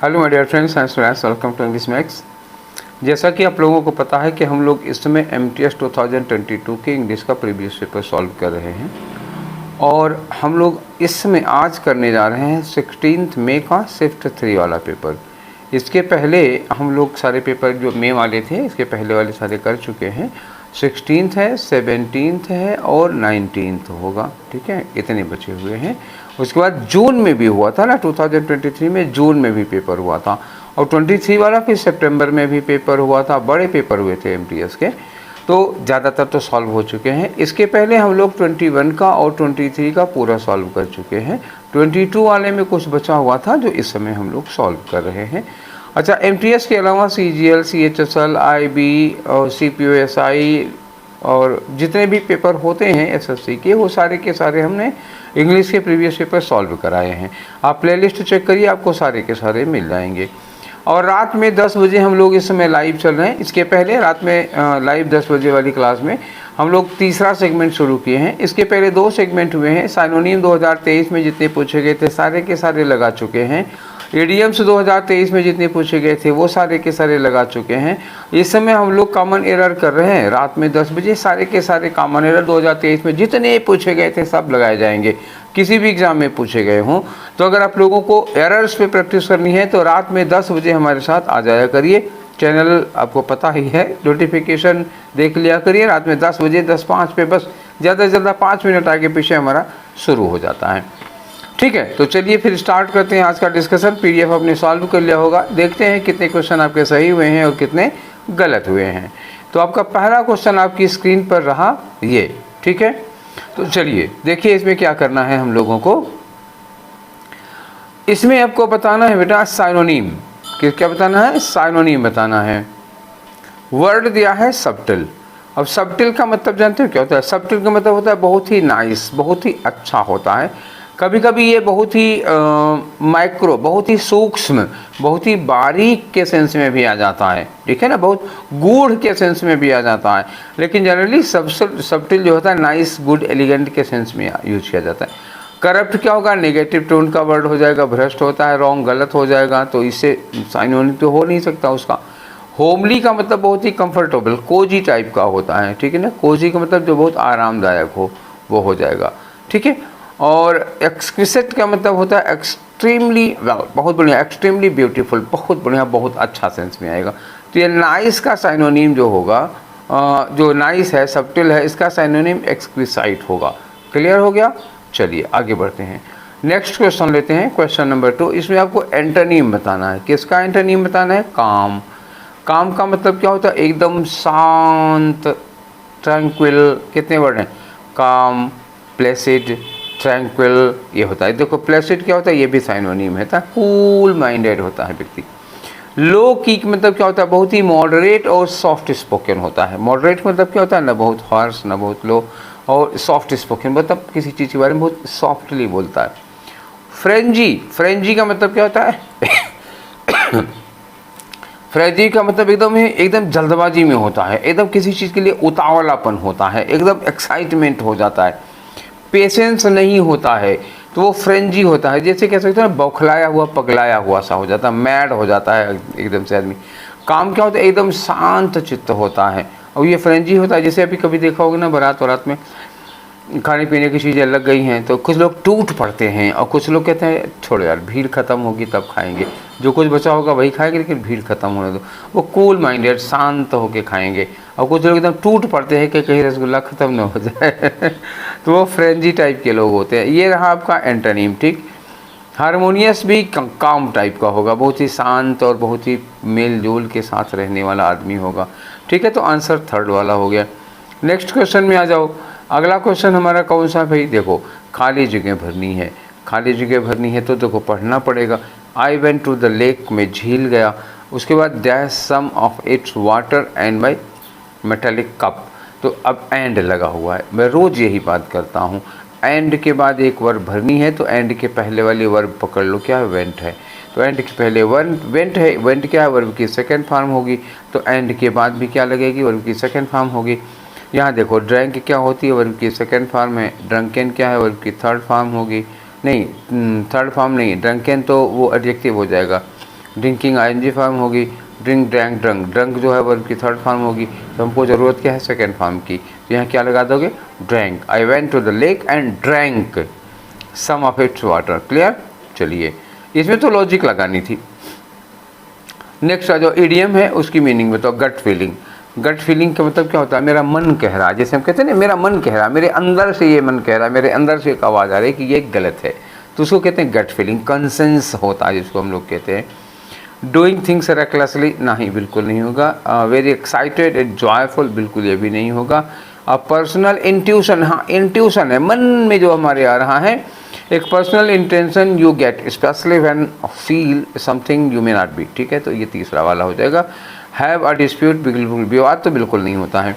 Hello my dear friends and students, welcome to English Max. जैसा कि आप लोगों को पता है कि हम लोग इस समय MTS 2022 के इंग्लिश का प्रीवियस पेपर सॉल्व कर रहे हैं और हम लोग इस समय आज करने जा रहे हैं 16 मई का शिफ्ट 3 वाला पेपर। इसके पहले हम लोग सारे पेपर जो मई वाले थे इसके पहले वाले सारे कर चुके हैं। 16th है, 17th है और 19th होगा, ठीक है, इतने बचे हुए हैं। उसके बाद जून में भी हुआ था ना, 2023 में जून में भी पेपर हुआ था और 23 वाला फिर सितंबर में भी पेपर हुआ था। बड़े पेपर हुए थे MTS के, तो ज़्यादातर तो सॉल्व हो चुके हैं। इसके पहले हम लोग 21 का और 23 का पूरा सॉल्व कर चुके हैं। 22 वाले में कुछ बचा हुआ था जो इस समय हम लोग सॉल्व कर रहे हैं। अच्छा, MTS के अलावा CGL, CHSL, IB और CPOSI और जितने भी पेपर होते हैं SSC के, वो सारे के सारे हमने इंग्लिश के प्रीवियस पेपर सॉल्व कराए हैं। आप प्लेलिस्ट चेक करिए, आपको सारे के सारे मिल जाएंगे। और रात में 10 बजे हम लोग इस समय लाइव चल रहे हैं। इसके पहले रात में लाइव 10 बजे वाली क्लास में हम लोग तीसरा सेगमेंट शुरू किए हैं। इसके पहले 2 सेगमेंट हुए हैं। साइनोनिम 2023 में जितने पूछे गए थे सारे के सारे लगा चुके हैं। इडियम्स 2023 में जितने पूछे गए थे वो सारे के सारे लगा चुके हैं। इस समय हम लोग कॉमन एरर कर रहे हैं। रात में 10 बजे सारे के सारे कॉमन एरर 2023 में जितने पूछे गए थे सब लगाए जाएंगे, किसी भी एग्ज़ाम में पूछे गए हों। तो अगर आप लोगों को एरर्स पे प्रैक्टिस करनी है तो रात में 10 बजे हमारे साथ आ जाया करिए। चैनल आपको पता ही है, नोटिफिकेशन देख लिया करिए। रात में 10 बजे 10:05 पे बस ज़्यादा से ज़्यादा 5 मिनट आगे पीछे हमारा शुरू हो जाता है, ठीक है। तो चलिए फिर स्टार्ट करते हैं आज का डिस्कशन। PDF आपने सॉल्व कर लिया होगा। देखते हैं कितने क्वेश्चन आपके सही हुए हैं और कितने गलत हुए हैं। तो आपका पहला क्वेश्चन आपकी स्क्रीन पर रहा ये, ठीक है। तो चलिए देखिए इसमें क्या करना है हम लोगों को। इसमें आपको बताना है बेटा साइनोनिम। क्या बताना है? साइनोनिम बताना है। वर्ड दिया है सबटिल। अब सबटिल का मतलब जानते हो क्या होता है? सबटिल का मतलब होता है बहुत ही नाइस, बहुत ही अच्छा होता है। कभी कभी ये बहुत ही माइक्रो, बहुत ही सूक्ष्म, बहुत ही बारीक के सेंस में भी आ जाता है, ठीक है ना, बहुत गूढ़ के सेंस में भी आ जाता है। लेकिन जनरली सबटिल जो होता है नाइस, गुड, एलिगेंट के सेंस में यूज किया जाता है। करप्ट क्या होगा? नेगेटिव टोन का वर्ड हो जाएगा। भ्रष्ट होता है, रॉन्ग, गलत हो जाएगा, तो इससे साइनोनिम तो हो नहीं सकता उसका। होमली का मतलब बहुत ही कंफर्टेबल, कोजी टाइप का होता है, ठीक है ना। कोजी का मतलब जो बहुत आरामदायक हो वो हो जाएगा, ठीक है। और एक्सक्विसिट का मतलब होता है एक्सट्रीमली वेल, बहुत बढ़िया, एक्सट्रीमली ब्यूटीफुल, बहुत बढ़िया, बहुत अच्छा सेंस में आएगा। तो ये नाइस का साइनोनिम जो होगा, जो नाइस है, सबटिल है, इसका साइनोनिम एक्सक्विसाइट होगा। क्लियर हो गया? चलिए आगे बढ़ते हैं। नेक्स्ट क्वेश्चन लेते हैं, क्वेश्चन नंबर 2। इसमें आपको एंटोनिम बताना है। किसका एंटोनिम बताना है? काम। काम का मतलब क्या होता है? एकदम शांत, ट्रैंक्विल। कितने वर्ड हैं? काम, प्लेसिड, ट्रैंक्विल, ये होता है। देखो प्लेसिड क्या होता है? ये भी साइनोनिम है, कूल माइंडेड होता है व्यक्ति। लो की मतलब क्या होता है? बहुत ही मॉडरेट और सॉफ्ट स्पोकन होता है। मॉडरेट मतलब क्या होता है? ना बहुत हार्श ना बहुत लो, और सॉफ्ट स्पोकन मतलब किसी चीज़ के बारे में बहुत सॉफ्टली बोलता है। फ्रेंजी, फ्रेंजी का मतलब क्या होता है? फ्रेंजी का मतलब एकदम जल्दबाजी में होता है, एकदम किसी चीज़ के लिए उतावलापन होता है, एकदम एक्साइटमेंट हो जाता है, पेशेंस नहीं होता है, तो वो फ्रेंजी होता है। जैसे कह सकते हैं ना, बौखलाया हुआ, पगलाया हुआ सा हो जाता है, मैड हो जाता है एकदम से आदमी। काम क्या होता है? एकदम शांत चित्त होता है, और ये फ्रेंजी होता है। जैसे अभी कभी देखा होगा ना, बारात वारात में खाने पीने की चीज़ें लग गई हैं तो कुछ लोग टूट पड़ते हैं और कुछ लोग कहते हैं छोड़ो यार, भीड़ ख़त्म होगी तब खाएंगे, जो कुछ बचा होगा वही खाएंगे, लेकिन भीड़ ख़त्म होने दो। वो कूल माइंडेड, शांत होके खाएंगे। और कुछ लोग एकदम टूट पड़ते हैं कि कहीं रसगुल्ला ख़त्म ना हो जाए तो वो फ्रेंजी टाइप के लोग होते हैं। ये रहा आपका एंटोनिम, ठीक। हारमोनियस भी काम टाइप का होगा, बहुत ही शांत और बहुत ही मेल जोल के साथ रहने वाला आदमी होगा, ठीक है। तो आंसर 3rd वाला हो गया। नेक्स्ट क्वेश्चन में आ जाओ। अगला क्वेश्चन हमारा कौन सा भाई? देखो खाली जगह भरनी है। खाली जगह भरनी है तो देखो पढ़ना पड़ेगा। I went to the lake, में झील गया। उसके बाद dash some of its water and my metallic cup. तो अब एंड लगा हुआ है, मैं रोज़ यही बात करता हूँ। एंड के बाद एक वर्ब भरनी है तो एंड के पहले वाली वर्ब पकड़ लो, क्या है? वेंट है। तो एंड के पहले वेंट है, वेंट क्या है? वर्ब की सेकंड फॉर्म होगी। तो एंड के बाद भी क्या लगेगी? वर्ब की सेकंड फॉर्म होगी। यहाँ देखो ड्रैंक क्या होती है? वर्ब की सेकंड फॉर्म है। ड्रंकन क्या है? वर्ब की 3rd फॉर्म होगी। नहीं, 3rd फॉर्म नहीं, ड्रंकन तो वो एडजेक्टिव हो जाएगा। ड्रिंकिंग आईएनजी फॉर्म होगी, ड्रिंक ड्रैंक ड्रंक, ड्रंक जो है वर्ब की थर्ड फॉर्म होगी, तो हमको ज़रूरत क्या है सेकेंड फॉर्म की, तो यहाँ क्या लगा दोगे drank, I went to the lake and drank some of its water. Clear. चलिए इसमें तो लॉजिक लगानी थी। नेक्स्ट जो इडियम है उसकी मीनिंग बताओ। गट फीलिंग, गट फीलिंग का मतलब क्या होता है, मेरा मन कह रहा है, जैसे हम कहते हैं ना मेरा मन कह रहा है, मेरे अंदर से ये मन कह रहा है, मेरे अंदर से एक आवाज़ आ रही है कि ये गलत है, तो उसको कहते हैं गट फीलिंग। कंसेंस होता है जिसको हम लोग कहते हैं। डूइंग थिंग्स रेकलेसली, नहीं बिल्कुल नहीं होगा। वेरी एक्साइटेड एंड जॉयफुल, बिल्कुल ये भी नहीं होगा। पर्सनल इंट्यूशन, हाँ इंट्यूशन है, मन में जो हमारे आ रहा है, एक personal intention you get specially when feel something you may not be, ठीक है, तो ये तीसरा वाला हो जाएगा। हैव अ डिस्प्यूट, बिल्कुल विवाद तो बिल्कुल नहीं होता है,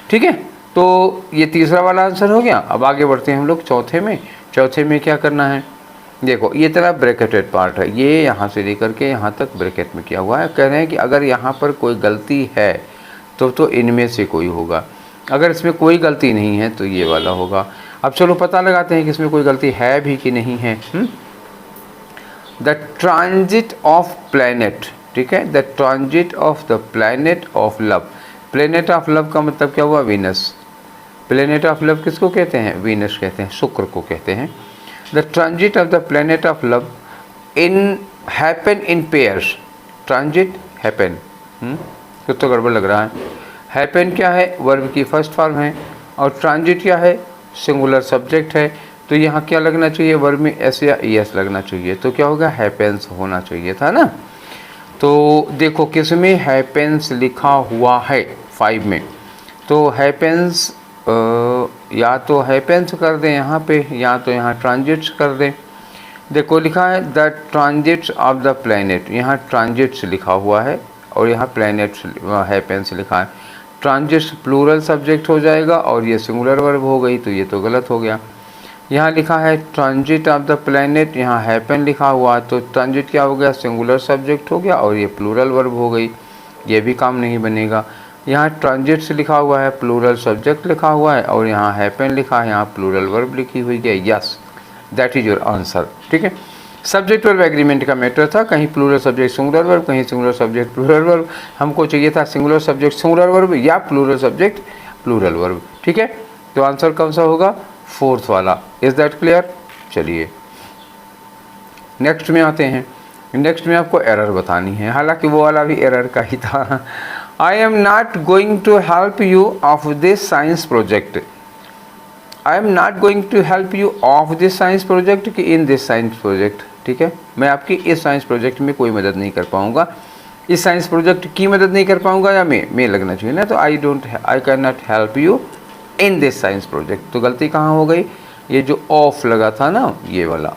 ठीक है, तो ये तीसरा वाला आंसर हो गया। अब आगे बढ़ते हैं हम लोग चौथे में। चौथे में क्या करना है, देखो ये तरह ब्रैकेटेड पार्ट है, ये यहाँ से लेकर के यहाँ तक ब्रैकेट में किया हुआ है। कह रहे हैं कि अगर यहाँ पर कोई गलती है तो इनमें से कोई होगा, अगर इसमें कोई गलती नहीं है तो ये वाला होगा। अब चलो पता लगाते हैं कि इसमें कोई गलती है भी कि नहीं है। द ट्रांजिट ऑफ प्लैनेट, ठीक है, the transit of the planet of love. Planet of love का मतलब क्या हुआ, वीनस। प्लैनेट ऑफ लव किसको कहते हैं, वीनस कहते हैं, शुक्र को कहते हैं। The transit of the planet of love in happen in pairs. Transit happen, कुछ तो गड़बड़ लग रहा है। हैपन क्या है, वर्ब की फर्स्ट फॉर्म है, और ट्रांजिट क्या है, सिंगुलर सब्जेक्ट है, तो यहाँ क्या लगना चाहिए, वर्ब में एस या एस लगना चाहिए, तो क्या होगा, हैपेंस होना चाहिए था ना। तो देखो किस में हैपेंस लिखा हुआ है, 5 में, तो हैपेंस या तो हैपेंस कर दें यहाँ पे, या तो यहाँ ट्रांजिट्स कर दें। देखो लिखा है the transits of the planet, यहाँ ट्रांजिट्स लिखा हुआ है और यहाँ प्लैनेट्स हैपेंस लिखा है। ट्रांजिट्स प्लूरल सब्जेक्ट हो जाएगा और ये सिंगुलर वर्ब हो गई, तो ये तो गलत हो गया। यहाँ लिखा है ट्रांजिट ऑफ द प्लैनेट, यहाँ हैपन लिखा हुआ, तो ट्रांजिट क्या हो गया, सिंगुलर सब्जेक्ट हो गया और ये प्लूरल वर्ब हो गई, ये भी काम नहीं बनेगा। यहाँ ट्रांजिट्स लिखा हुआ है, प्लूरल सब्जेक्ट लिखा हुआ है, और यहाँ हैपन लिखा है, यहाँ प्लूरल वर्ब लिखी हुई है। Yes, that is your answer, ठीक है। सब्जेक्ट वर्ब एग्रीमेंट का मैटर था, कहीं प्लूरल सब्जेक्ट सिंगुलर वर्ब, कहीं सिंगुलर सब्जेक्ट प्लूरल वर्ब। हमको चाहिए था सिंगुलर सब्जेक्ट सिंगुलर वर्ब या प्लूरल सब्जेक्ट प्लूरल वर्ब, ठीक है। तो आंसर कौन सा होगा, 4th वाला। Is that clear. चलिए नेक्स्ट में आते हैं। नेक्स्ट में आपको एरर बतानी है, हालांकि वो वाला भी एरर का ही था। I am not going to help you of this science project. I am not going to help you of this science project कि इन दिस साइंस प्रोजेक्ट, ठीक है, मैं आपकी इस साइंस प्रोजेक्ट में कोई मदद नहीं कर पाऊंगा, इस साइंस प्रोजेक्ट की मदद नहीं कर पाऊंगा, या मैं लगना चाहिए ना, तो I can not help you in this science project. तो गलती कहाँ हो गई, ये जो ऑफ लगा था ना, ये वाला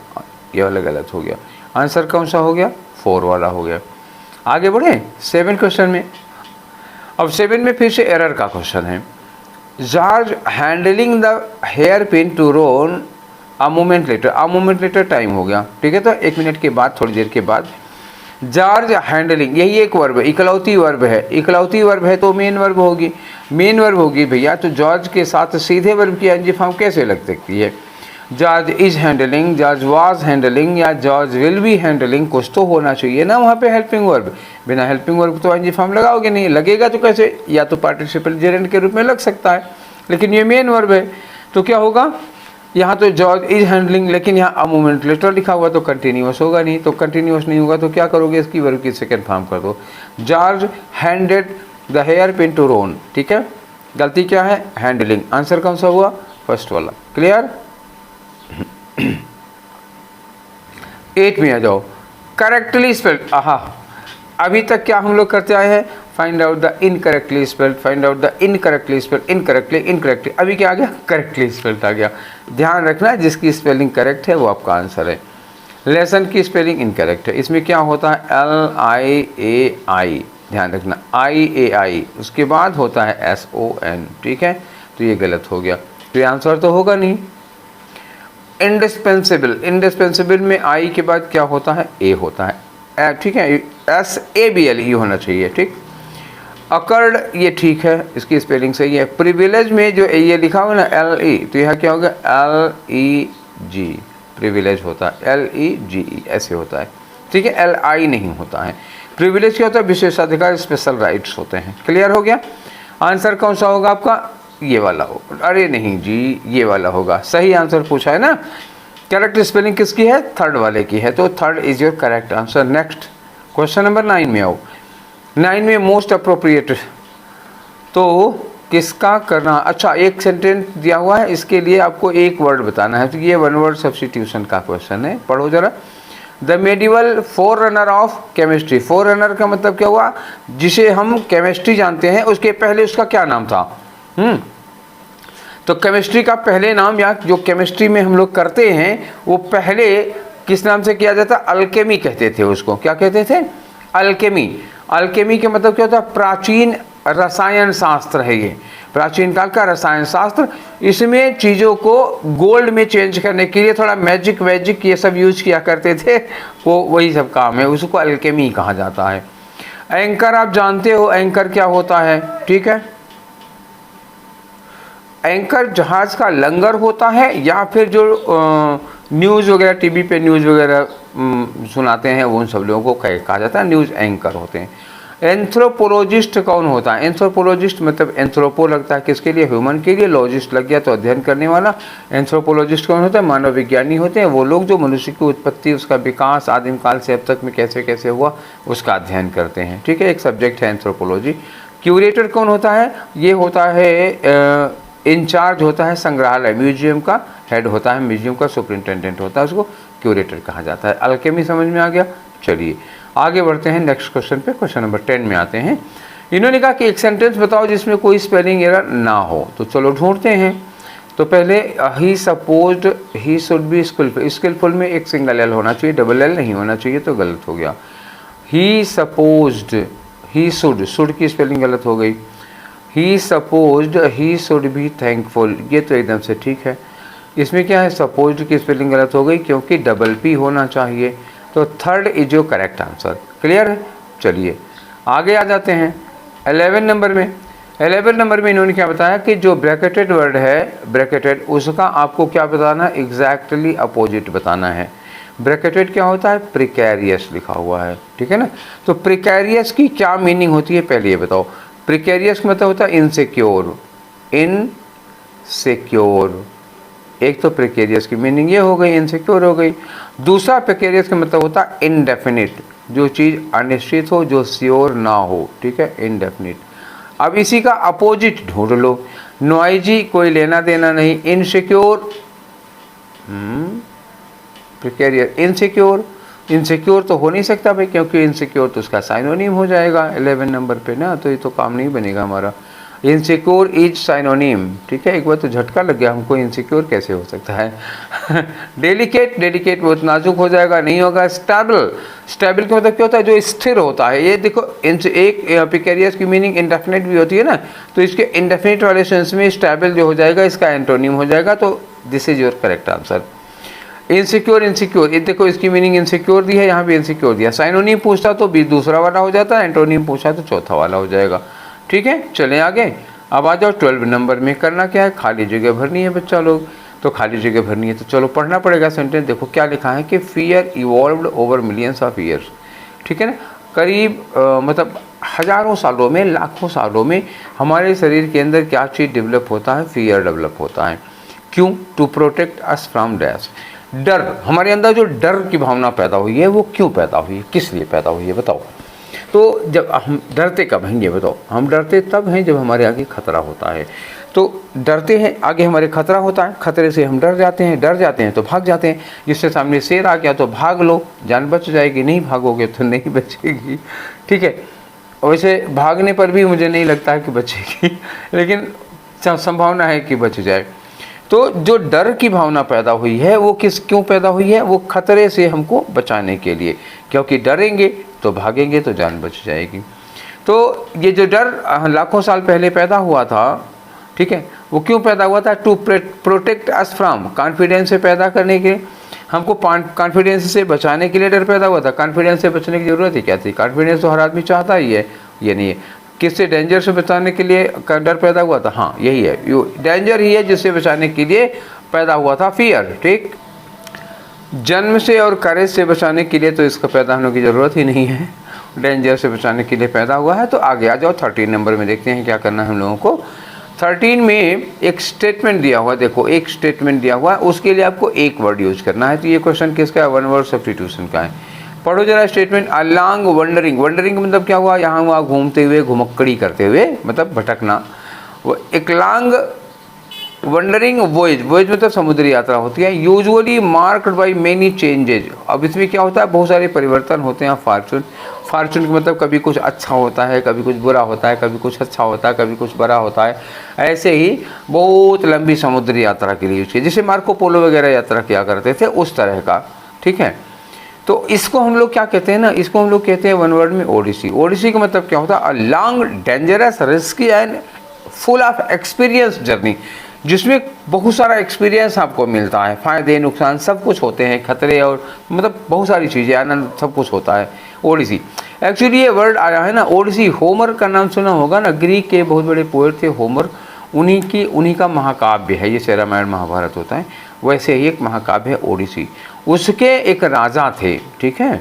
गलत हो गया। आंसर कौन सा हो गया, 4 वाला हो गया। आगे बढ़े 7 क्वेश्चन में। अब 7 में फिर से एरर का क्वेश्चन है। George handling the hair pin to Ron a moment later. A moment later time हो गया, ठीक है, तो 1 मिनट के बाद, थोड़ी देर के बाद। जॉर्ज हैंडलिंग, यही एक वर्ब है, इकलौती वर्ब है, इकलौती वर्ब है तो मेन वर्ब होगी, मेन वर्ब होगी भैया, तो जॉर्ज के साथ सीधे वर्ब की एनजी फॉर्म कैसे लग सकती है। George is handling, George was handling, या जॉर्ज विल बी हैंडलिंग, कुछ तो होना चाहिए ना वहाँ पे हेल्पिंग वर्ब। बिना हेल्पिंग वर्ब तो एनजी फॉर्म लगाओगे नहीं, लगेगा तो कैसे, या तो पार्टिसिपल जेरेंट के रूप में लग सकता है, लेकिन ये मेन वर्ब है, तो क्या होगा, यहाँ तो जॉर्ज इज हैंडलिंग, लेकिन यहाँ अ मोमेंट लेटर लिखा हुआ, तो कंटिन्यूअस होगा नहीं, तो कंटिन्यूअस नहीं होगा तो क्या करोगे, इसकी वर्ब की सेकेंड फॉर्म कर दो। George handed the hair pin to Ron, ठीक है, गलती क्या है, हैंडलिंग। आंसर कौन सा हुआ, फर्स्ट वाला। क्लियर। 8 में आ जाओ। करेक्टली स्पेल्ड, आहा, अभी तक क्या हम लोग करते आए हैं, find out the incorrectly spelled, find out the incorrectly spelled, incorrectly, incorrectly. अभी क्या आ गया, करेक्टली स्पेल्ड आ गया। ध्यान रखना जिसकी स्पेलिंग करेक्ट है वो आपका आंसर है। लेसन की स्पेलिंग इनकरेक्ट है, इसमें क्या होता है, LIAI, ध्यान रखना, IAI, उसके बाद होता है SON, ठीक है, तो ये गलत हो गया, तो ये आंसर तो होगा नहीं। इंडिस्पेंसिबल, इंडिस्पेंसिबल में आई के बाद क्या होता है, ए होता है, ठीक है, SABLE होना चाहिए, ठीक। अकर्ड, ये ठीक है, इसकी स्पेलिंग सही है। प्रिविलेज में जो ये लिखा हुआ ना LE, तो यह क्या होगा, LEG, प्रिविलेज होता है, LEGE ऐसे होता है, ठीक है, LI नहीं होता है। प्रिविलेज क्या होता है? विशेषाधिकार, स्पेशल राइट्स होते हैं। क्लियर हो गया? आंसर कौन सा होगा आपका? ये वाला होगा। अरे नहीं जी, ये वाला होगा। सही आंसर पूछा है ना। करेक्ट स्पेलिंग किसकी है? थर्ड वाले की है, तो third is your correct answer. Next question number 9 में आओ। 9 में मोस्ट अप्रोप्रिएट तो किसका करना? अच्छा, एक सेंटेंस दिया हुआ है, इसके लिए आपको एक वर्ड बताना है, तो ये वन वर्ड सब्स्टिट्यूशन का क्वेश्चन है। पढ़ो जरा। The medieval four runner of chemistry. Four runner का मतलब क्या हुआ? जिसे हम केमिस्ट्री जानते हैं उसके पहले उसका क्या नाम था? तो केमिस्ट्री का पहले नाम, या जो केमिस्ट्री में हम लोग करते हैं वो पहले किस नाम से किया जाता? अल्केमी कहते थे उसको। क्या कहते थे? अल्केमी। अल्केमी के मतलब क्या होता है? प्राचीन रसायन शास्त्र है ये, प्राचीन काल का रसायन शास्त्र। इसमें चीज़ों को गोल्ड में चेंज करने के लिए थोड़ा मैजिक वैजिक ये सब यूज किया करते थे, वो वही सब काम है, उसको अल्केमी कहा जाता है। एंकर आप जानते हो, एंकर क्या होता है? ठीक है, एंकर जहाज का लंगर होता है, या फिर जो न्यूज़ वगैरह टीवी पे न्यूज़ वगैरह सुनाते हैं वो उन सब लोगों को कहा जाता है न्यूज़ एंकर होते हैं। एंथ्रोपोलॉजिस्ट कौन होता है? एंथ्रोपोलॉजिस्ट मतलब एंथ्रोपो लगता है किसके लिए? ह्यूमन के लिए। लॉजिस्ट लग गया तो अध्ययन करने वाला। एंथ्रोपोलॉजिस्ट कौन होता है? मानव विज्ञानी होते हैं वो लोग जो मनुष्य की उत्पत्ति, उसका विकास आदिम काल से अब तक में कैसे कैसे हुआ उसका अध्ययन करते हैं। ठीक है, एक सब्जेक्ट है एंथ्रोपोलॉजी। क्यूरेटर कौन होता है? ये होता है इंचार्ज होता है संग्रहालय, म्यूजियम का हेड होता है, म्यूजियम का सुपरिंटेंडेंट होता है, उसको क्यूरेटर कहा जाता है। अल्केमी समझ में आ गया? चलिए आगे बढ़ते हैं नेक्स्ट क्वेश्चन पे। क्वेश्चन नंबर 10 में आते हैं। इन्होंने कहा कि एक सेंटेंस बताओ जिसमें कोई स्पेलिंग एरर ना हो। तो चलो ढूंढते हैं। तो पहले he supposed he should be skillful. Skillful में एक सिंगल एल होना चाहिए, डबल एल नहीं होना चाहिए, तो गलत हो गया। ही सपोज्ड, ही शुड की स्पेलिंग गलत हो गई। He supposed he should be thankful, ये तो एकदम से ठीक है। इसमें क्या है? सपोज्ड की स्पेलिंग गलत हो गई क्योंकि डबल पी होना चाहिए, तो third is your correct answer. Clear है? चलिए आगे आ जाते हैं 11 नंबर में। 11 नंबर में इन्होंने क्या बताया कि जो ब्रैकेटेड वर्ड है, ब्रैकेटेड, उसका आपको क्या बताना है? एग्जैक्टली अपोजिट बताना है। ब्रैकेटेड क्या होता है? प्रिकैरियस लिखा हुआ है, ठीक है ना। तो प्रिकैरियस की क्या मीनिंग होती है पहले ये बताओ। प्रिकैरियस का मतलब होता है इनसिक्योर, इनसिक्योर। एक तो प्रिकेरियस की मीनिंग ये हो गई, इनसिक्योर हो गई। दूसरा प्रिकेरियस का मतलब होता है इनडेफिनिट, जो चीज़ अनिश्चित हो, जो श्योर ना हो, ठीक है, इनडेफिनिट। अब इसी का अपोजिट ढूंढ लो। नॉइजी, कोई लेना देना नहीं। Insecure, precarious, insecure. इनसिक्योर तो हो नहीं सकता भाई, क्योंकि इनसिक्योर तो उसका साइनोनिम हो जाएगा 11 नंबर पे ना, तो ये तो काम नहीं बनेगा हमारा। इनसिक्योर इज साइनोनिम, ठीक है। एक बार तो झटका लग गया हमको, इनसिक्योर कैसे हो सकता है। डेलिकेट, डेलिकेट बहुत नाजुक हो जाएगा, नहीं होगा। स्टेबल, स्टेबल का मतलब क्या होता है? जो स्थिर होता है। ये देखो, एक प्रिकेरियस की मीनिंग इंडेफिनिट भी होती है ना, तो इसके इंडेफिनिट वाले सेंस में स्टेबल जो हो जाएगा इसका एंटोनिम हो जाएगा, तो this is your correct answer. Insecure, insecure, ये देखो इसकी मीनिंग इनसिक्योर दी है, यहाँ भी इनसिक्योर दिया। साइनोनिम पूछता तो भी दूसरा वाला हो जाता है, एंटोनिम पूछा तो चौथा वाला हो जाएगा, ठीक है। चलें आगे। अब आ जाओ 12 नंबर में। करना क्या है? खाली जगह भरनी है बच्चा लोग, तो खाली जगह भरनी है तो चलो पढ़ना पड़ेगा सेंटेंस। देखो क्या लिखा है कि fear evolved over millions of years, ठीक है ना। करीब मतलब हजारों सालों में, लाखों सालों में हमारे शरीर के अंदर क्या चीज़ डेवलप होता है? फियर डेवलप होता है। क्यों? To protect us from dash, डर। हमारे अंदर जो डर की भावना पैदा हुई है वो क्यों पैदा हुई है, किस लिए पैदा हुई है बताओ। तो जब हम डरते कब हैं ये बताओ। हम डरते तब हैं जब हमारे आगे खतरा होता है। तो डरते हैं, आगे हमारे खतरा होता है, खतरे से हम डर जाते हैं, डर जाते हैं तो भाग जाते हैं। जिससे सामने शेर आ गया तो भाग लो, जान बच जाएगी। नहीं भागोगे तो नहीं बचेगी, ठीक है। वैसे भागने पर भी मुझे नहीं लगता है कि बचेगी, लेकिन संभावना है कि बच जाए। तो जो डर की भावना पैदा हुई है वो क्यों पैदा हुई है? वो खतरे से हमको बचाने के लिए, क्योंकि डरेंगे तो भागेंगे तो जान बच जाएगी। तो ये जो डर लाखों साल पहले पैदा हुआ था, ठीक है, वो क्यों पैदा हुआ था? To protect us from, confidence से पैदा करने के, हमको कॉन्फिडेंस से बचाने के लिए डर पैदा हुआ था। कॉन्फिडेंस से बचने की ज़रूरत ही क्या थी? कॉन्फिडेंस तो हर आदमी चाहता ही है, ये नहीं है। किससे? डेंजर से बचाने के लिए डर पैदा हुआ था। हाँ यही है, डेंजर ही है जिससे बचाने के लिए पैदा हुआ था फियर, ठीक। जन्म से और करेज से बचाने के लिए तो इसका पैदा होने की ज़रूरत ही नहीं है। डेंजर से बचाने के लिए पैदा हुआ है। तो आगे आ जाओ 13 नंबर में, देखते हैं क्या करना है हम लोगों को। 13 में एक स्टेटमेंट दिया हुआ है, देखो एक स्टेटमेंट दिया हुआ है, उसके लिए आपको एक वर्ड यूज करना है। तो ये क्वेश्चन किसका है? वन वर्ड सब्स्टिट्यूशन का है। पढ़ो जरा स्टेटमेंट। अलोंग वंडरिंग, वंडरिंग मतलब क्या हुआ? यहाँ वहाँ घूमते हुए, घुमक्कड़ी करते हुए, मतलब भटकना। वो एक लॉन्ग वंडरिंग वॉयज, वॉयज मतलब समुद्री यात्रा होती है, usually marked by many changes. अब इसमें क्या होता है? बहुत सारे परिवर्तन होते हैं। फॉर्चून, फॉर्चून का मतलब कभी कुछ अच्छा होता है, कभी कुछ बुरा होता है, कभी कुछ अच्छा होता है, कभी कुछ बुरा होता है। ऐसे ही बहुत लंबी समुद्री यात्रा के लिए यूज किया, जैसे मार्को पोलो वगैरह यात्रा किया करते थे, उस तरह का। ठीक है, तो इसको हम लोग क्या कहते हैं ना, इसको हम लोग कहते हैं वन वर्ड में ओडिसी। ओडिसी का मतलब क्या होता है? A long dangerous risky and full of experience journey, जिसमें बहुत सारा एक्सपीरियंस आपको मिलता है, फ़ायदे नुकसान सब कुछ होते हैं, खतरे और मतलब बहुत सारी चीज़ें, आनंद सब कुछ होता है। ओडिसी, एक्चुअली ये वर्ड आया है ना ओडिसी, होमर का नाम सुना होगा ना, ग्रीक के बहुत बड़े पोएट थे होमर, उन्हीं का महाकाव्य है ये। रामायण महाभारत होता है, वैसे ही एक महाकाव्य है ओडिसी। उसके एक राजा थे, ठीक है,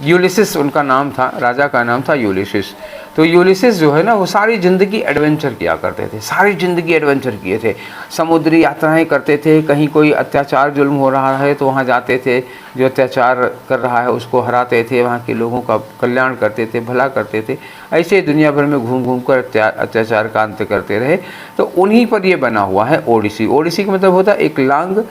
यूलिसिस उनका नाम था, राजा का नाम था यूलिसिस। तो यूलिसिस जो है ना, वो सारी ज़िंदगी एडवेंचर किया करते थे, सारी ज़िंदगी एडवेंचर किए थे, समुद्री यात्राएं करते थे। कहीं कोई अत्याचार जुल्म हो रहा है तो वहाँ जाते थे, जो अत्याचार कर रहा है उसको हराते थे, वहाँ के लोगों का कल्याण करते थे, भला करते थे। ऐसे दुनिया भर में घूम घूम कर अत्याचार का अंत करते रहे। तो उन्हीं पर ये बना हुआ है ओडिसी। ओडिसी का मतलब होता है एक long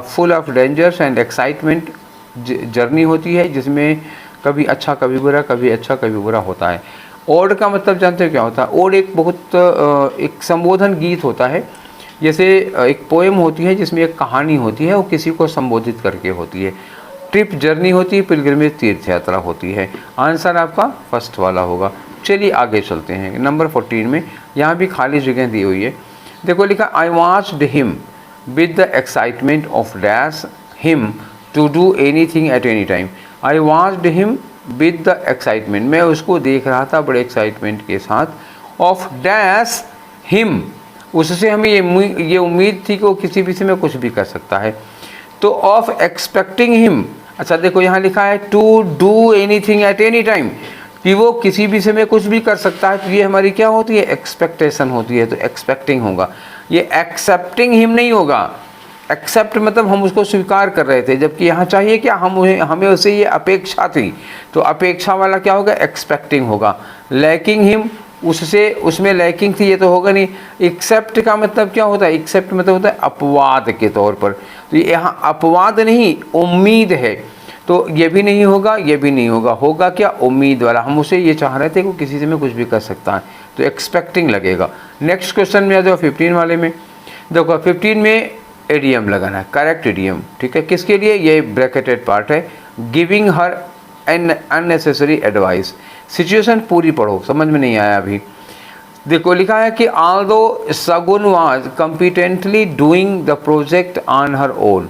full of dangers and excitement journey होती है, जिसमें कभी अच्छा कभी बुरा, कभी अच्छा कभी बुरा होता है। ओड का मतलब जानते हो क्या होता है? ओड एक बहुत एक संबोधन गीत होता है, जैसे एक पोएम होती है जिसमें एक कहानी होती है, वो किसी को संबोधित करके होती है। ट्रिप जर्नी होती है, पिलग्रिमेज तीर्थ यात्रा होती है। आंसर आपका फर्स्ट वाला होगा। चलिए आगे चलते हैं नंबर 14 में, यहाँ भी खाली जगह दी हुई है। देखो लिखा, I watched him with the excitement of dash him to do anything at any time. I watched him with the excitement, मैं उसको देख रहा था बड़े एक्साइटमेंट के साथ, ऑफ डैश हिम, उससे हमें ये उम्मीद थी कि वो किसी भी समय कुछ भी कर सकता है। तो ऑफ एक्सपेक्टिंग हिम, अच्छा देखो यहाँ लिखा है to do anything at any time, कि वो किसी भी समय कुछ भी कर सकता है। तो ये हमारी क्या होती है? एक्सपेक्टेशन होती है, तो एक्सपेक्टिंग होगा। ये एक्सेप्टिंग हिम नहीं होगा। एक्सेप्ट मतलब हम उसको स्वीकार कर रहे थे, जबकि यहाँ चाहिए क्या, हमें उससे ये अपेक्षा थी, तो अपेक्षा वाला क्या होगा? एक्सपेक्टिंग होगा। लैकिंग हिम, उससे उसमें लैकिंग थी, ये तो होगा नहीं। एक्सेप्ट का मतलब क्या होता है? एक्सेप्ट मतलब होता है अपवाद के तौर पर, तो यहाँ अपवाद नहीं, उम्मीद है, तो ये भी नहीं होगा, ये भी नहीं होगा, होगा क्या? उम्मीद वाला। हम उसे ये चाह रहे थे कि किसी से में कुछ भी कर सकता है, तो एक्सपेक्टिंग लगेगा। नेक्स्ट क्वेश्चन में आ जाओ 15 वाले में। देखो 15 में एडियम लगाना है, करेक्ट एडियम, ठीक है। किसके लिए? ये ब्रैकेटेड पार्ट है, giving her an unnecessary advice. Situation पूरी पढ़ो, समझ में नहीं आया अभी। देखो लिखा है कि ऑल्दो सगुन was competently doing the project on her own,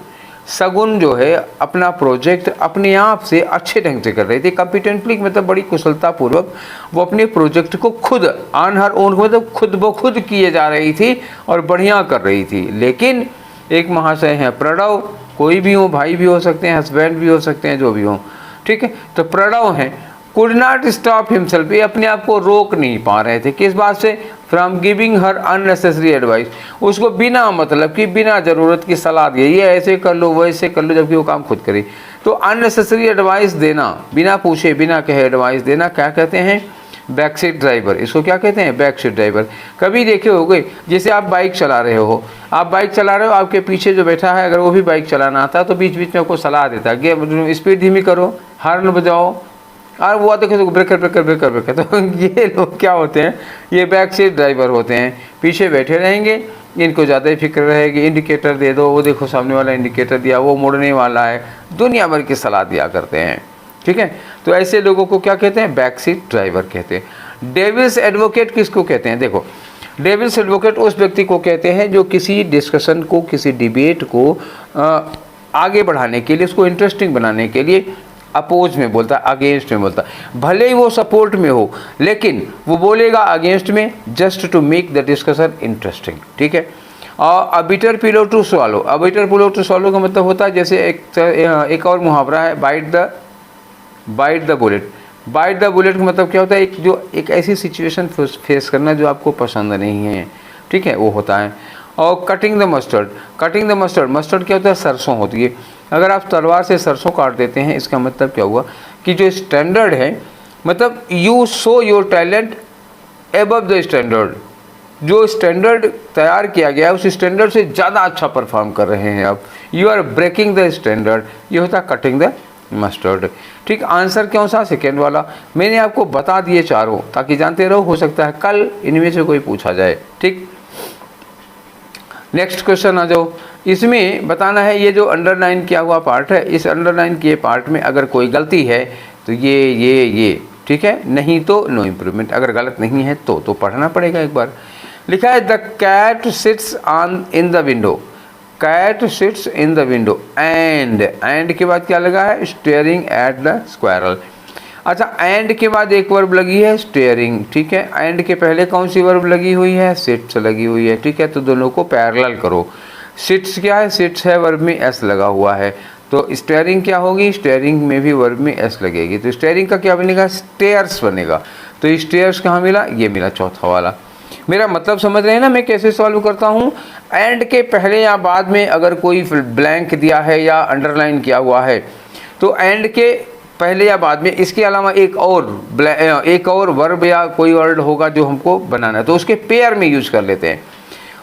सगुन जो है अपना प्रोजेक्ट अपने आप से अच्छे ढंग से कर रही थी। कॉम्पिटेंटली मतलब बड़ी कुशलता पूर्वक वो अपने प्रोजेक्ट को खुद, ऑन हर ओन मतलब खुद ब खुद किए जा रही थी और बढ़िया कर रही थी। लेकिन एक महाशय हैं प्रणव, कोई भी हो, भाई भी हो सकते हैं, हस्बैंड भी हो सकते हैं, जो भी हो, ठीक है। तो प्रणव हैं, कुड नॉट स्टॉप हिमसेल्फ, ये अपने आप को रोक नहीं पा रहे थे, किस बात से? From giving her unnecessary advice, उसको बिना मतलब कि बिना ज़रूरत की सलाह दी, ये ऐसे कर लो वैसे कर लो, जबकि वो काम खुद करे। तो अननेसेसरी एडवाइस देना, बिना पूछे बिना कहे एडवाइस देना, क्या कहते हैं? Back seat driver. इसको क्या कहते हैं? Back seat driver. कभी देखे होगे, जैसे आप बाइक चला रहे हो, आपके पीछे जो बैठा है अगर वो भी बाइक चलाना आता है तो बीच बीच में आपको सलाह देता है कि स्पीड धीमी करो, हॉर्न बजाओ, और वो देखो तो ब्रेकर ब्रेकर ब्रेकर ब्रेकर। तो ये लोग क्या होते हैं? ये बैक सीट ड्राइवर होते हैं, पीछे बैठे रहेंगे, इनको ज़्यादा ही फिक्र रहेगी, इंडिकेटर दे दो, वो देखो सामने वाला इंडिकेटर दिया, वो मुड़ने वाला है, दुनिया भर की सलाह दिया करते हैं, ठीक है। तो ऐसे लोगों को क्या कहते हैं? बैक सीट ड्राइवर कहते हैं। डेविल्स एडवोकेट किसको कहते हैं? देखो डेविल्स एडवोकेट उस व्यक्ति को कहते हैं जो किसी डिस्कशन को, किसी डिबेट को आगे बढ़ाने के लिए, उसको इंटरेस्टिंग बनाने के लिए अपोज में बोलता है, अगेंस्ट में बोलता है। भले ही वो सपोर्ट में हो, लेकिन वो बोलेगा अगेंस्ट में, just to make the discussion interesting, ठीक है। और a bitter pillow to swallow, a bitter pillow to swallow का मतलब होता है, जैसे एक और मुहावरा है, bite the bullet, bite the bullet का मतलब क्या होता है, एक ऐसी सिचुएशन फेस करना जो आपको पसंद नहीं है, ठीक है, वो होता है। और cutting the mustard, cutting the mustard, mustard क्या होता है, सरसों होती है। अगर आप तलवार से सरसों काट देते हैं, इसका मतलब क्या हुआ कि जो स्टैंडर्ड है, मतलब you show your talent above the standard, जो स्टैंडर्ड तैयार किया गया है उस स्टैंडर्ड से ज़्यादा अच्छा परफॉर्म कर रहे हैं आप, you are breaking the standard, ये होता है कटिंग द मस्टर्ड। ठीक, आंसर कौन सा, सेकेंड वाला। मैंने आपको बता दिए चारों ताकि जानते रहो, हो सकता है कल इनमें से कोई पूछा जाए। ठीक, नेक्स्ट क्वेश्चन आ जाओ। इसमें बताना है ये जो अंडरलाइन किया हुआ पार्ट है, इस अंडरलाइन किए पार्ट में अगर कोई गलती है तो ये ठीक है, नहीं तो नो इम्प्रूवमेंट। अगर गलत नहीं है तो पढ़ना पड़ेगा एक बार। लिखा है the cat sits on in the window, cat sits in the window and के बाद क्या लगा है, स्टेयरिंग एट द स्क्वायरल। अच्छा, एंड के बाद एक वर्ब लगी है स्टेयरिंग, ठीक है। एंड के पहले कौन सी वर्ब लगी हुई है, सिट्स लगी हुई है, ठीक है। तो दोनों को पैरेलल करो। सिट्स क्या है, सिट्स है, वर्ब में एस लगा हुआ है, तो स्टेयरिंग क्या होगी, स्टेयरिंग में भी वर्ब में एस लगेगी, तो स्टेयरिंग का क्या बनेगा, स्टेयर्स बनेगा। तो स्टेयर्स कहाँ मिला, ये मिला चौथा वाला। मेरा मतलब समझ रहे हैं ना मैं कैसे सॉल्व करता हूँ। एंड के पहले या बाद में अगर कोई ब्लैंक दिया है या अंडरलाइन किया हुआ है तो एंड के पहले या बाद में इसके अलावा एक और वर्ब या कोई वर्ड होगा जो हमको बनाना है, तो उसके पेयर में यूज कर लेते हैं।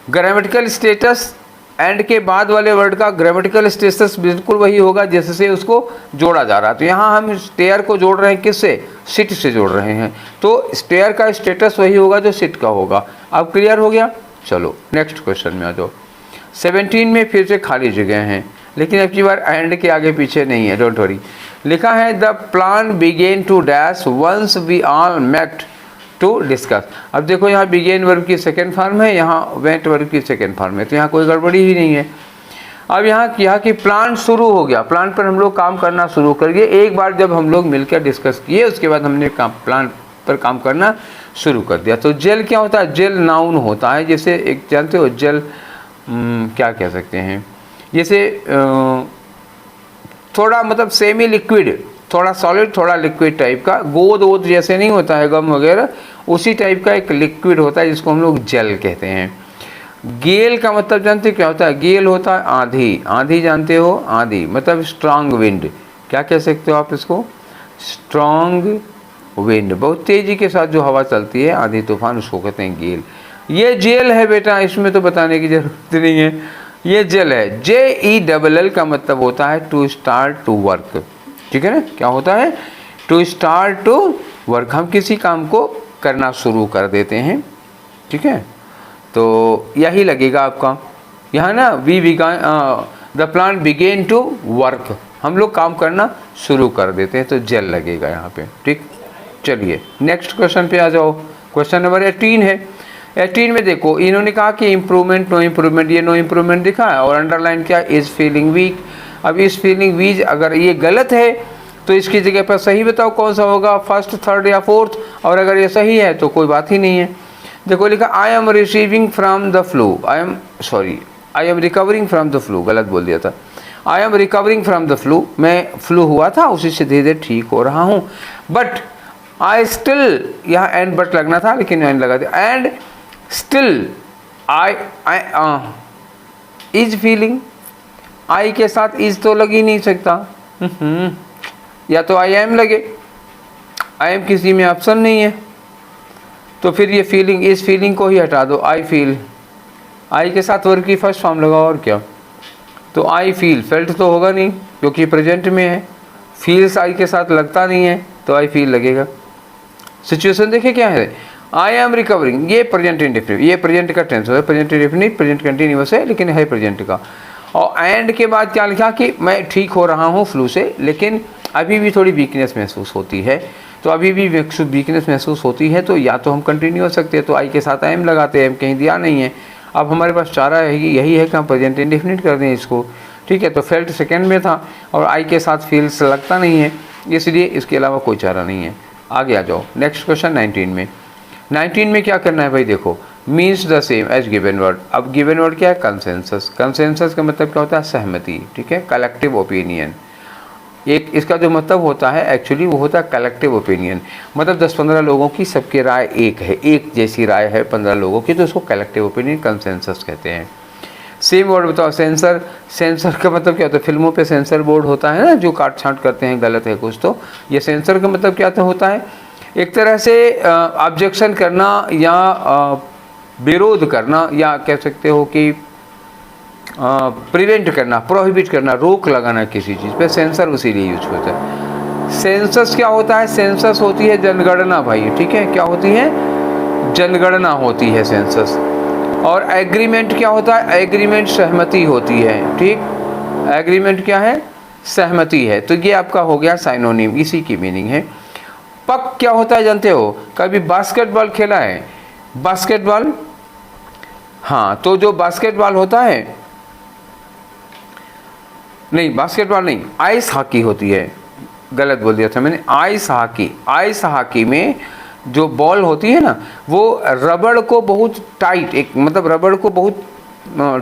ग्रामेटिकल स्टेटस, एंड के बाद वाले वर्ड का ग्रामेटिकल स्टेटस बिल्कुल वही होगा जिससे उसको जोड़ा जा रहा है। तो यहाँ हम स्टेयर को जोड़ रहे हैं किससे, सिट से जोड़ रहे हैं, तो स्टेयर का स्टेटस वही होगा जो सिट का होगा। अब क्लियर हो गया। चलो नेक्स्ट क्वेश्चन में आ जाओ। 17 में फिर से खाली जगह हैं, लेकिन अब की बार एंड के आगे पीछे नहीं है, डोंट वरी। लिखा है the plan began to dash once we all met to discuss. अब देखो यहाँ बिगेन वर्ब की सेकेंड फॉर्म है, यहाँ वेंट वर्ब की सेकेंड फॉर्म है, तो यहाँ कोई गड़बड़ी ही नहीं है। अब यहाँ किया कि प्लान शुरू हो गया, प्लान पर हम लोग काम करना शुरू करिए। एक बार जब हम लोग मिलकर डिस्कस किए उसके बाद हमने प्लान पर काम करना शुरू कर दिया। तो जेल क्या होता है, जेल नाउन होता है, जैसे एक जानते हो जेल क्या कह सकते हैं, जैसे थोड़ा मतलब सेमी लिक्विड, थोड़ा सॉलिड थोड़ा लिक्विड टाइप का, गोद वोद जैसे नहीं होता है गम वगैरह, उसी टाइप का एक लिक्विड होता है जिसको हम लोग जेल कहते हैं। गेल का मतलब जानते हो क्या होता है, गेल होता है आंधी, आंधी जानते हो, आंधी मतलब स्ट्रांग विंड, क्या कह सकते हो आप इसको, स्ट्रांग विंड, बहुत तेजी के साथ जो हवा चलती है, आंधी तूफान, उसको कहते हैं गेल। ये जेल है बेटा, इसमें तो बताने की जरूरत नहीं है, ये जेल है। JELL का मतलब होता है टू स्टार्ट टू वर्क, ठीक है ना, क्या होता है, टू स्टार्ट टू वर्क, हम किसी काम को करना शुरू कर देते हैं, ठीक है। तो यही लगेगा आपका यहाँ ना, we began the plan began to work, हम लोग काम करना शुरू कर देते हैं, तो जेल लगेगा यहाँ पे, ठीक। चलिए नेक्स्ट क्वेश्चन पे आ जाओ। क्वेश्चन नंबर 18 है। 18 में देखो, इन्होंने कहा कि इम्प्रूवमेंट नो इम्प्रूवमेंट, ये नो इम्प्रूवमेंट दिखा है, और अंडरलाइन क्या, इज फीलिंग वीक। अब इस फीलिंग वीक अगर ये गलत है तो इसकी जगह पर सही बताओ कौन सा होगा, फर्स्ट थर्ड या फोर्थ, और अगर ये सही है तो कोई बात ही नहीं है। देखो लिखा I am receiving from the flu, I am recovering from the flu, गलत बोल दिया था। I M recovering from the flu, मैं फ्लू हुआ था उसी से धीरे धीरे ठीक हो रहा हूँ। बट आई स्टिल, यहाँ एंड बट लगना था लेकिन एंड लगा दिया, and still I is feeling, I के साथ इज तो लग ही नहीं सकता, या तो आई एम लगे, आई एम किसी में ऑप्शन नहीं है, तो फिर ये फीलिंग, इस फीलिंग को ही हटा दो, आई फील, आई के साथ वर्ब की फर्स्ट फॉर्म लगाओ और क्या, तो आई फील, फेल्ट तो होगा नहीं क्योंकि प्रेजेंट में है, फील्स आई के साथ लगता नहीं है तो आई फील लगेगा। सिचुएशन देखिए क्या है, आई एम रिकवरिंग, ये प्रेजेंट इंडेफिनिट, ये प्रेजेंट का टेंस है, प्रेजेंट इंडेफिनिट प्रेजेंट कंटिन्यूअस है लेकिन है प्रेजेंट का। और एंड के बाद क्या लिखा कि मैं ठीक हो रहा हूँ फ्लू से, लेकिन अभी भी थोड़ी वीकनेस महसूस होती है, तो अभी भी वीकनेस महसूस होती है, तो या तो हम कंटिन्यू हो सकते हैं, तो आई के साथ आई एम लगाते हैं, कहीं दिया नहीं है। अब हमारे पास चारा यही है कि हम प्रेजेंट इंडेफिनिट कर दें इसको, ठीक है। तो फेल्ट सेकेंड में था और आई के साथ फील्स लगता नहीं है, इसलिए इसके अलावा कोई चारा नहीं है। आगे आ जाओ नेक्स्ट क्वेश्चन 19 में। 19 में क्या करना है भाई, देखो means the same as given word. अब गिवन वर्ड क्या है, कंसेंसस। कंसेंसस का मतलब क्या होता है, सहमति, ठीक है, कलेक्टिव ओपिनियन। एक इसका जो मतलब होता है एक्चुअली वो होता है कलेक्टिव ओपिनियन, मतलब 10-15 लोगों की सबकी राय एक है, एक जैसी राय है 15 लोगों की, तो उसको कलेक्टिव ओपिनियन कंसेंसस कहते हैं। सेम वर्ड बताओ, सेंसर। सेंसर का मतलब क्या होता है? फिल्मों पे सेंसर बोर्ड होता है ना, जो काट छांट करते हैं गलत है कुछ, तो ये सेंसर का मतलब क्या होता है? एक तरह से ऑब्जेक्शन करना या विरोध करना, या कह सकते हो कि प्रिवेंट करना, प्रोहिबिट करना, रोक लगाना किसी चीज़ पे, सेंसर उसीलिए यूज होता है। सेंसस क्या होता है? सेंसस होती है जनगणना भाई, ठीक है, क्या होती है? जनगणना होती है सेंसस। और एग्रीमेंट क्या होता है? एग्रीमेंट सहमति होती है, ठीक। एग्रीमेंट क्या है? सहमति है। तो ये आपका हो गया साइनोनिम, इसी की मीनिंग है। पक क्या होता है जानते हो? कभी बास्केटबॉल खेला है? बास्केटबॉल, हाँ, तो जो बास्केटबॉल होता है, नहीं बास्केटबॉल नहीं, आइस हॉकी होती है, गलत बोल दिया था मैंने, आइस हॉकी। आइस हॉकी में जो बॉल होती है ना, वो रबड़ को बहुत टाइट, एक मतलब रबड़ को बहुत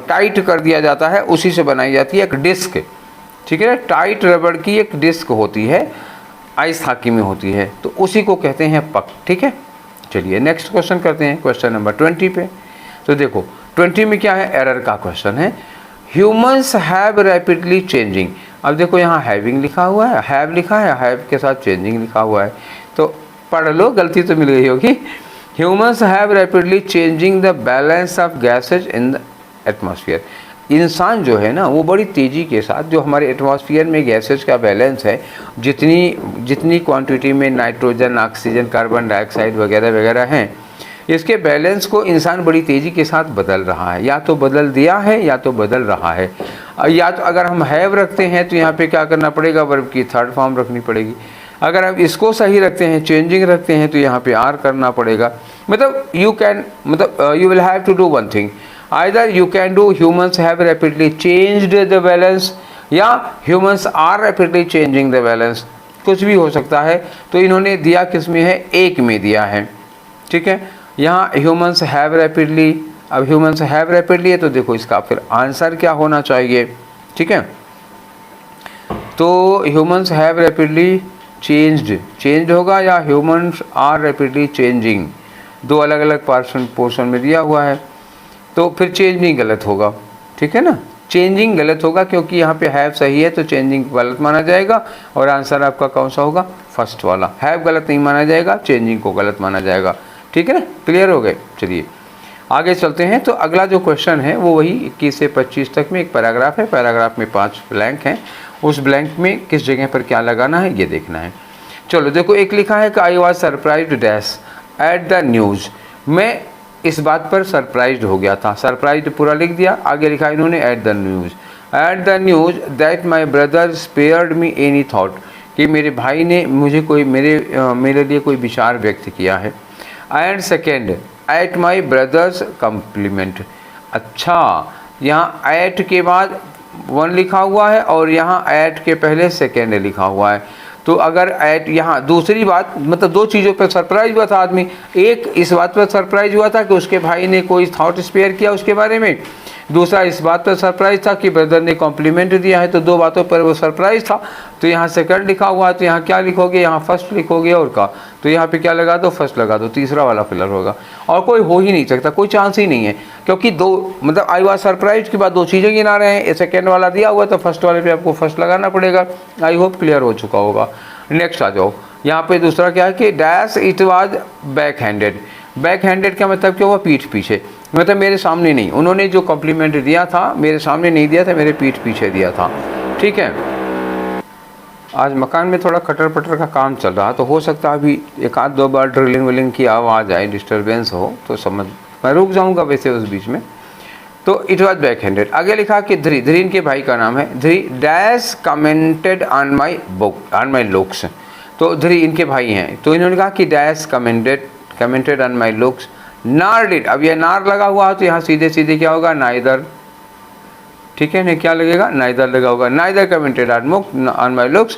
टाइट कर दिया जाता है, उसी से बनाई जाती है एक डिस्क, ठीक है ना, टाइट रबड़ की एक डिस्क होती है, आइस हॉकी में होती है, तो उसी को कहते हैं पक, ठीक है। चलिए नेक्स्ट क्वेश्चन करते हैं, क्वेश्चन नंबर 20 पे। तो देखो 20 में क्या है? एरर का क्वेश्चन है। Humans have rapidly changing. अब देखो यहाँ हैविंग लिखा हुआ है, हैव लिखा है, हैव के साथ चेंजिंग लिखा हुआ है, तो पढ़ लो, गलती तो मिल गई होगी। Humans have rapidly changing the balance of gases in the atmosphere. इंसान जो है ना, वो बड़ी तेज़ी के साथ जो हमारे एटमॉस्फेयर में गैसेज का बैलेंस है, जितनी क्वांटिटी में नाइट्रोजन, ऑक्सीजन, कार्बन डाइऑक्साइड वगैरह वगैरह हैं, इसके बैलेंस को इंसान बड़ी तेज़ी के साथ बदल रहा है, या तो बदल दिया है या तो बदल रहा है। या तो अगर हम हैव रखते हैं तो यहाँ पे क्या करना पड़ेगा? वर्ब की थर्ड फॉर्म रखनी पड़ेगी। अगर हम इसको सही रखते हैं, चेंजिंग रखते हैं, तो यहाँ पे आर करना पड़ेगा। मतलब यू कैन, मतलब you will have to do one thing, either you can do humans have rapidly changed the balance, या humans are rapidly changing the balance, कुछ भी हो सकता है। तो इन्होंने दिया किस में है? एक में दिया है, ठीक है। यहाँ ह्यूमन्स हैव रैपिडली, अब ह्यूमन्स हैव रैपिडली है, तो देखो इसका फिर आंसर क्या होना चाहिए, ठीक है। तो ह्यूमन्स हैव रैपिडली चेंज्ड होगा, या ह्यूमन्स आर रैपिडली चेंजिंग, दो अलग अलग पोर्शन में दिया हुआ है, तो फिर चेंजिंग गलत होगा, ठीक है ना। चेंजिंग गलत होगा क्योंकि यहाँ पे हैव सही है, तो चेंजिंग गलत माना जाएगा, और आंसर आपका कौन सा होगा? फर्स्ट वाला। हैव गलत नहीं माना जाएगा, चेंजिंग को गलत माना जाएगा, ठीक है ना। क्लियर हो गए? चलिए आगे चलते हैं। तो अगला जो क्वेश्चन है वो वही 21 से 25 तक में एक पैराग्राफ है, पैराग्राफ में 5 ब्लैंक हैं, उस ब्लैंक में किस जगह पर क्या लगाना है ये देखना है। चलो देखो, एक लिखा है कि I was surprised dash at the news, मैं इस बात पर सरप्राइज्ड हो गया था, सरप्राइज्ड पूरा लिख दिया। आगे लिखा इन्होंने at the news that my brother spared me any thought, कि मेरे भाई ने मुझे कोई मेरे लिए कोई विचार व्यक्त किया है। And second at my brothers complement. अच्छा, यहाँ एट के बाद 1 लिखा हुआ है, और यहाँ एट के पहले सेकेंड लिखा हुआ है, तो अगर एट यहाँ दूसरी बात, मतलब दो चीज़ों पर सरप्राइज हुआ था आदमी। एक इस बात पर सरप्राइज हुआ था कि उसके भाई ने कोई थॉट स्पेयर किया उसके बारे में, दूसरा इस बात पर सरप्राइज था कि ब्रदर ने कॉम्प्लीमेंट दिया है, तो दो बातों पर वो सरप्राइज था। तो यहाँ सेकंड लिखा हुआ है, तो यहाँ क्या लिखोगे? यहाँ फर्स्ट लिखोगे, और का तो यहाँ पे क्या लगा दो? फर्स्ट लगा दो, तीसरा वाला फिलर होगा, और कोई हो ही नहीं सकता, कोई चांस ही नहीं है, क्योंकि दो मतलब आई वाज सरप्राइज के बाद दो चीज़ें गिना रहे हैं, सेकेंड वाला दिया हुआ तो फर्स्ट वाले पे आपको फर्स्ट लगाना पड़ेगा। आई होप क्लियर हो चुका होगा। नेक्स्ट आ जाओ, यहाँ पे दूसरा क्या है कि dash it was back handed. Back handed का मतलब क्या हुआ? पीठ पीछे, मतलब मेरे सामने नहीं, उन्होंने जो कॉम्प्लीमेंट दिया था मेरे सामने नहीं दिया था, मेरे पीठ पीछे दिया था, ठीक है। आज मकान में थोड़ा कटर पटर का काम चल रहा, तो हो सकता है अभी एक आध दो बार ड्रिलिंग विलिंग की आवाज़ आए, डिस्टर्बेंस हो, तो समझ मैं रुक जाऊँगा वैसे उस बीच में। तो इट वॉज बैक हैंडेड। आगे लिखा कि ध्री इनके भाई का नाम है, Dhri dash commented on my looks, तो ध्री इनके भाई हैं, तो इन्होंने कहा कि dash commented on my looks, nor did. अब ये नार लगा हुआ है, तो यहाँ सीधे सीधे क्या होगा? नाइदर, ठीक है ना, क्या लगेगा? नाइदर लगा होगा। Neither commented on my looks,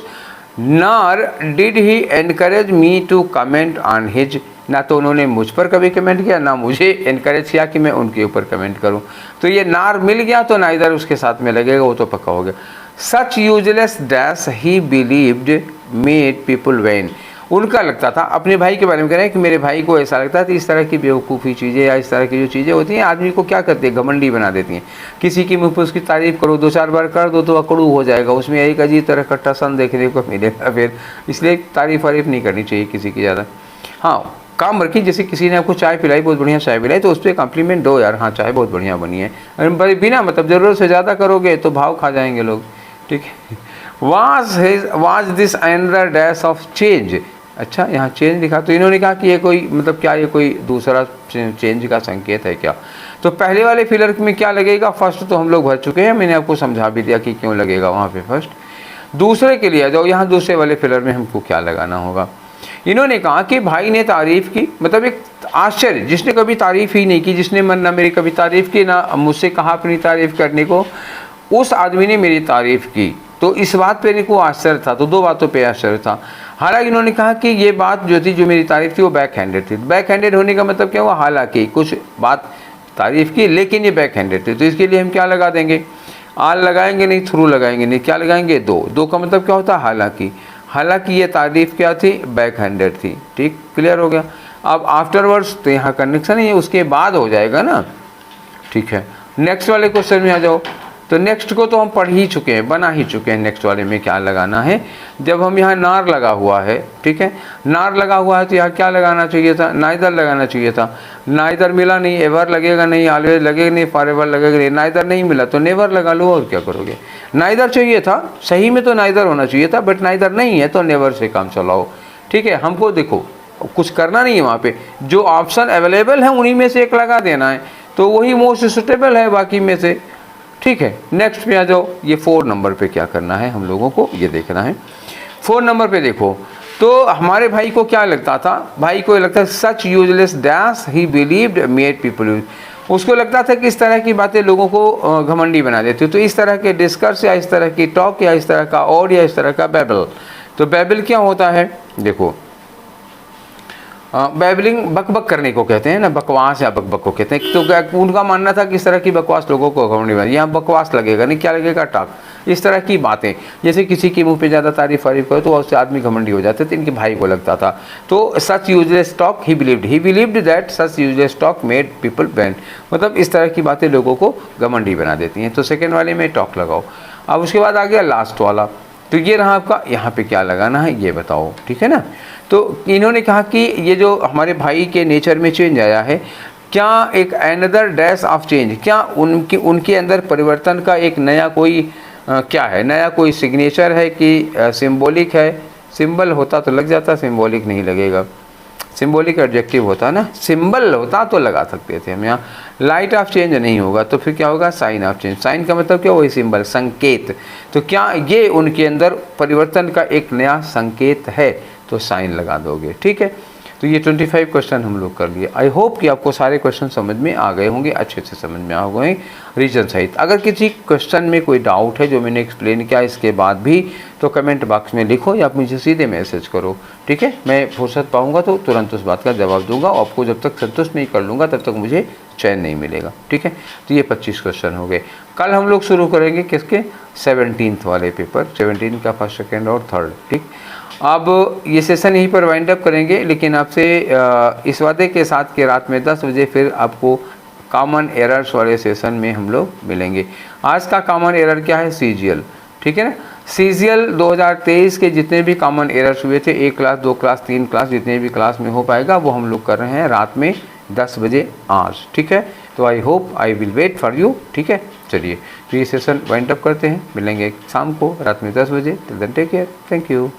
nor did he encourage me to comment on his, ना तो उन्होंने मुझ पर कभी कमेंट किया, ना मुझे एनकरेज किया कि मैं उनके ऊपर कमेंट करूं। तो ये नार मिल गया तो नाइदर उसके साथ में लगेगा, वो तो पक्का हो गया। Such useless dash he believed made people vain. उनका लगता था, अपने भाई के बारे में कह रहे हैं कि मेरे भाई को ऐसा लगता है, इस तरह की बेवकूफ़ी चीज़ें या इस तरह की जो चीज़ें होती हैं आदमी को क्या करती है, घमंडी बना देती हैं। किसी की मुँह पर उसकी तारीफ़ करो, 2-4 बार कर दो तो अकड़ू हो जाएगा, उसमें एक अजीब तरह का टसन देखने को मिलेगा फिर, इसलिए तारीफ़ वारीफ नहीं करनी चाहिए किसी की ज़्यादा। हाँ, काम रखी, जैसे किसी ने आपको चाय पिलाई, बहुत बढ़िया चाय पिलाई, तो उस पर कॉम्प्लीमेंट दो, यार हाँ चाय बहुत बढ़िया बनी है। अरे बिना मतलब ज़रूरत से ज़्यादा करोगे तो भाव खा जाएंगे लोग, ठीक है। Was this another dash of change. अच्छा, यहाँ चेंज लिखा, तो इन्होंने कहा कि ये कोई मतलब क्या, ये कोई दूसरा चेंज का संकेत है क्या। तो पहले वाले फिलर में क्या लगेगा, फर्स्ट तो हम लोग भर चुके हैं, मैंने आपको समझा भी दिया कि क्यों लगेगा वहाँ पे फर्स्ट। दूसरे के लिए आ जाओ, यहाँ दूसरे वाले फिलर में हमको क्या लगाना होगा। इन्होंने कहा कि भाई ने तारीफ़ की, मतलब एक आश्चर्य, जिसने कभी तारीफ़ ही नहीं की, जिसने मन ना मेरी कभी तारीफ़ की ना मुझसे कहा अपनी तारीफ़ करने को, उस आदमी ने मेरी तारीफ़ की, तो इस बात पे इनको आश्चर्य था। तो दो बातों पे आश्चर्य था। हालांकि इन्होंने कहा कि ये बात जो थी, जो मेरी तारीफ़ थी वो बैक हैंडेड थी। बैक हैंडेड होने का मतलब क्या हुआ, हालांकि कुछ बात तारीफ़ की लेकिन ये बैक हैंडेड थी, तो इसके लिए हम क्या लगा देंगे, आल लगाएंगे नहीं, थ्रू लगाएंगे नहीं, क्या लगाएंगे, दो का मतलब क्या होता है, हालांकि। हालांकि ये तारीफ़ क्या थी, बैक हैंडेड थी, ठीक, क्लियर हो गया। अब आफ्टरवर्ड्स तो यहाँ कनेक्शन है, उसके बाद हो जाएगा ना, ठीक है। नेक्स्ट वाले क्वेश्चन में आ जाओ। तो नेक्स्ट को तो हम पढ़ ही चुके हैं, बना ही चुके हैं, नेक्स्ट वाले में क्या लगाना है। जब हम यहाँ नार लगा हुआ है, ठीक है, नार लगा हुआ है तो यहाँ क्या लगाना चाहिए था, नाइदर लगाना चाहिए था। नाइदर मिला नहीं, एवर लगेगा नहीं, ऑलवेज लगेगा नहीं, फॉरएवर लगेगा नहीं, नाइदर नहीं मिला तो नेवर लगा लो, और क्या करोगे। नाइदर चाहिए था, सही में तो नाइदर होना चाहिए था, बट नाइदर नहीं है तो नेवर से काम चलाओ, ठीक है। हमको देखो कुछ करना नहीं है, वहाँ पे जो ऑप्शन अवेलेबल है उन्हीं में से एक लगा देना है, तो वही मोस्ट सुटेबल है बाकी में से, ठीक है। नेक्स्ट पे आ जाओ, ये 4 नंबर पे क्या करना है हम लोगों को, ये देखना है। 4 नंबर पे देखो, तो हमारे भाई को क्या लगता था, भाई को लगता है such useless dash he believed made people use. उसको लगता था कि इस तरह की बातें लोगों को घमंडी बना देती है। तो इस तरह के डिस्कर्स या इस तरह की टॉक या इस तरह का और या इस तरह का बैबल, तो बैबल क्या होता है, देखो बैबलिंग बकबक करने को कहते हैं ना, बकवास या बकबक को कहते हैं। तो उनका मानना था कि इस तरह की बकवास लोगों को घमंडी बना, यहाँ बकवास लगेगा नहीं, क्या लगेगा, टॉक, इस तरह की बातें। जैसे किसी के मुंह पे ज़्यादा तारीफ वारीफ करो तो उससे आदमी घमंडी हो जाते थे, इनके भाई को लगता था। तो such useless talk he believed that such useless talk made people vain, मतलब इस तरह की बातें लोगों को घमंडी बना देती हैं। तो सेकेंड वाले में टॉक लगाओ। अब उसके बाद आ गया लास्ट वाला, तो ये रहा आपका, यहाँ पे क्या लगाना है ये बताओ, ठीक है ना। तो इन्होंने कहा कि ये जो हमारे भाई के नेचर में चेंज आया है, क्या एक अनदर डैश ऑफ चेंज, क्या उनके अंदर परिवर्तन का एक नया कोई क्या है, नया कोई सिग्नेचर है कि सिंबॉलिक है। सिंबल होता तो लग जाता, सिंबॉलिक नहीं लगेगा, सिंबॉलिक एडजेक्टिव होता ना, सिंबल होता तो लगा सकते थे हम। यहाँ लाइट ऑफ चेंज नहीं होगा तो फिर क्या होगा, साइन ऑफ चेंज। साइन का मतलब क्या, वही सिंबल, संकेत। तो क्या ये उनके अंदर परिवर्तन का एक नया संकेत है, तो साइन लगा दोगे, ठीक है। तो ये 25 क्वेश्चन हम लोग कर लिए। आई होप कि आपको सारे क्वेश्चन समझ में आ गए होंगे, अच्छे से समझ में आ गए रीजन सहित। अगर किसी क्वेश्चन में कोई डाउट है जो मैंने एक्सप्लेन किया इसके बाद भी, तो कमेंट बॉक्स में लिखो या आप मुझे सीधे मैसेज करो, ठीक है। मैं फुर्सत पाऊंगा तो तुरंत उस बात का जवाब दूंगा। आपको जब तक संतुष्ट नहीं कर लूँगा तब तक मुझे चैन नहीं मिलेगा, ठीक है। तो ये 25 क्वेश्चन हो गए। कल हम लोग शुरू करेंगे किसके, 17th वाले पेपर, 17 का फर्स्ट, सेकेंड और थर्ड, ठीक। अब ये सेशन यहीं पर वाइंड अप करेंगे, लेकिन आपसे इस वादे के साथ कि रात में 10 बजे फिर आपको कॉमन एरर्स वाले सेशन में हम लोग मिलेंगे। आज का कॉमन एरर क्या है, CGL, ठीक है ना। CGL 2023 के जितने भी कॉमन एरर्स हुए थे, 1 क्लास 2 क्लास 3 क्लास, जितने भी क्लास में हो पाएगा वो हम लोग कर रहे हैं रात में 10 बजे आज, ठीक है। तो I hope I will wait for you, ठीक है। चलिए तो ये सेशन वाइंड अप करते हैं, मिलेंगे शाम को रात में 10 बजे। Till then take care, thank you.